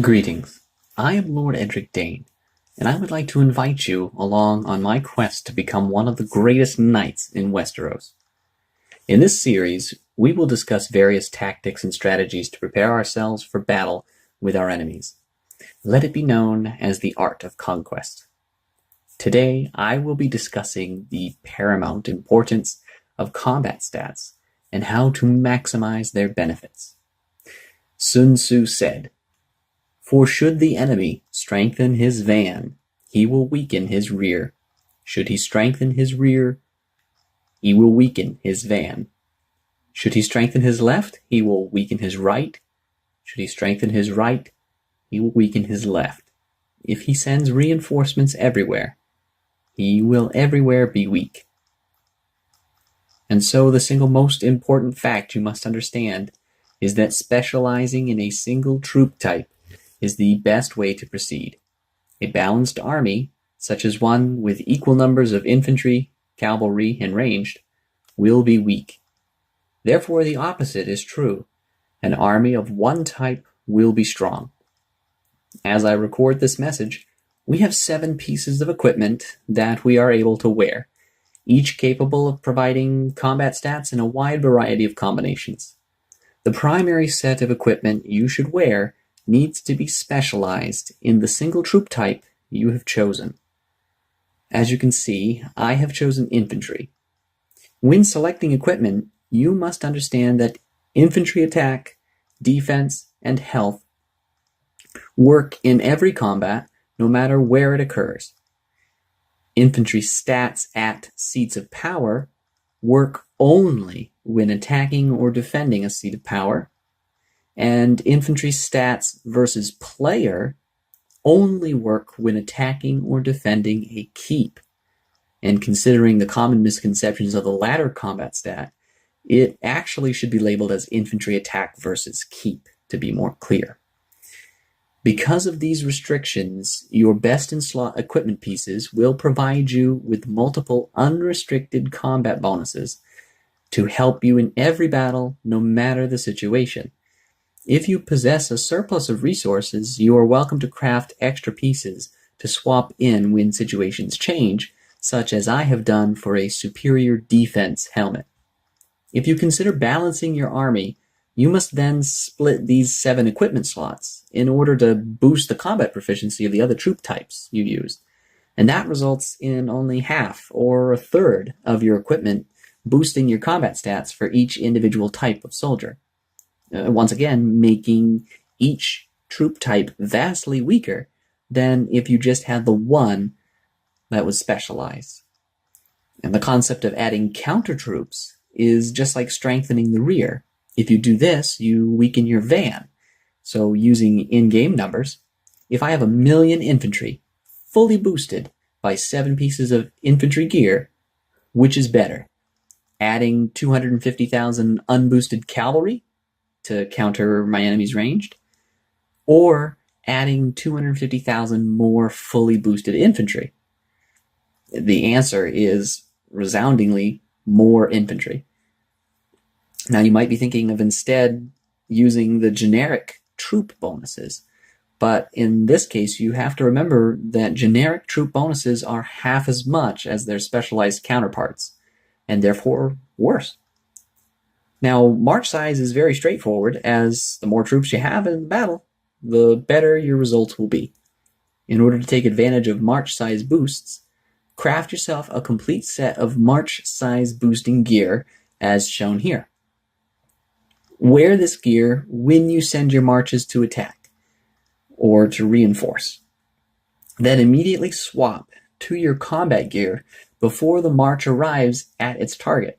Greetings. I am Lord Edric Dane, and I would like to invite you along on my quest to become one of the greatest knights in Westeros. In this series, we will discuss various tactics and strategies to prepare ourselves for battle with our enemies. Let it be known as the art of conquest. Today, I will be discussing the paramount importance of combat stats and how to maximize their benefits. Sun Tzu said, "For should the enemy strengthen his van, he will weaken his rear. Should he strengthen his rear, he will weaken his van. Should he strengthen his left, he will weaken his right. Should he strengthen his right, he will weaken his left. If he sends reinforcements everywhere, he will everywhere be weak." And so the single most important fact you must understand is that specializing in a single troop type is the best way to proceed. A balanced army, such as one with equal numbers of infantry, cavalry, and ranged, will be weak. Therefore, the opposite is true. An army of one type will be strong. As I record this message, we have 7 pieces of equipment that we are able to wear, each capable of providing combat stats in a wide variety of combinations. The primary set of equipment you should wear needs to be specialized in the single troop type you have chosen. As you can see, I have chosen infantry. When selecting equipment, you must understand that infantry attack, defense, and health work in every combat, no matter where it occurs. Infantry stats at seats of power work only when attacking or defending a seat of power, and infantry stats versus player only work when attacking or defending a keep. And considering the common misconceptions of the latter combat stat, it actually should be labeled as infantry attack versus keep to be more clear. Because of these restrictions, your best in slot equipment pieces will provide you with multiple unrestricted combat bonuses to help you in every battle, no matter the situation. If you possess a surplus of resources, you are welcome to craft extra pieces to swap in when situations change, such as I have done for a superior defense helmet. If you consider balancing your army, you must then split these 7 equipment slots in order to boost the combat proficiency of the other troop types you use. And that results in only half or a third of your equipment boosting your combat stats for each individual type of soldier. Once again, making each troop type vastly weaker than if you just had the one that was specialized. And the concept of adding counter troops is just like strengthening the rear. If you do this, you weaken your van. So using in-game numbers, if I have 1,000,000 infantry fully boosted by 7 pieces of infantry gear, which is better? Adding 250,000 unboosted cavalry to counter my enemy's ranged, or adding 250,000 more fully boosted infantry? The answer is resoundingly more infantry. Now you might be thinking of instead using the generic troop bonuses, but in this case you have to remember that generic troop bonuses are half as much as their specialized counterparts, and therefore worse. Now, march size is very straightforward, as the more troops you have in battle, the better your results will be. In order to take advantage of march size boosts, craft yourself a complete set of march size boosting gear, as shown here. Wear this gear when you send your marches to attack, or to reinforce. Then immediately swap to your combat gear before the march arrives at its target.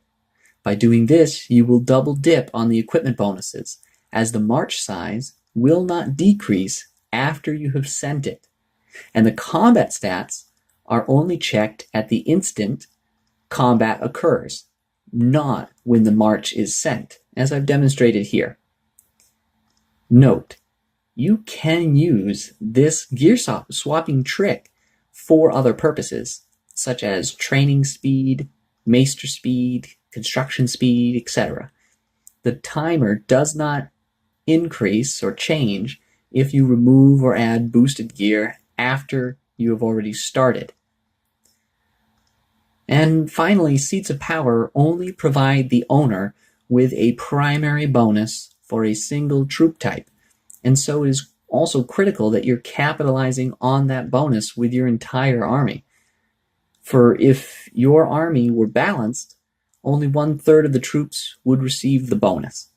By doing this, you will double dip on the equipment bonuses, as the march size will not decrease after you have sent it. And the combat stats are only checked at the instant combat occurs, not when the march is sent, as I've demonstrated here. Note, you can use this gear swapping trick for other purposes, such as training speed, maester speed, construction speed, etc. The timer does not increase or change if you remove or add boosted gear after you have already started. And finally, Seats of Power only provide the owner with a primary bonus for a single troop type, and so it is also critical that you're capitalizing on that bonus with your entire army. For if your army were balanced, only 1/3 of the troops would receive the bonus.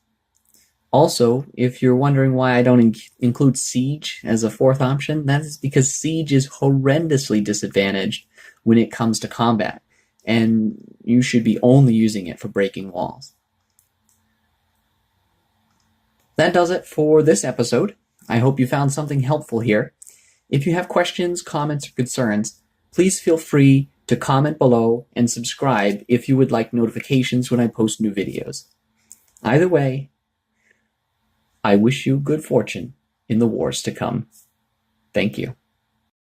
Also, if you're wondering why I don't include Siege as a fourth option, that is because Siege is horrendously disadvantaged when it comes to combat, and you should be only using it for breaking walls. That does it for this episode. I hope you found something helpful here. If you have questions, comments, or concerns, please feel free to comment below and subscribe if you would like notifications when I post new videos. Either way, I wish you good fortune in the wars to come. Thank you.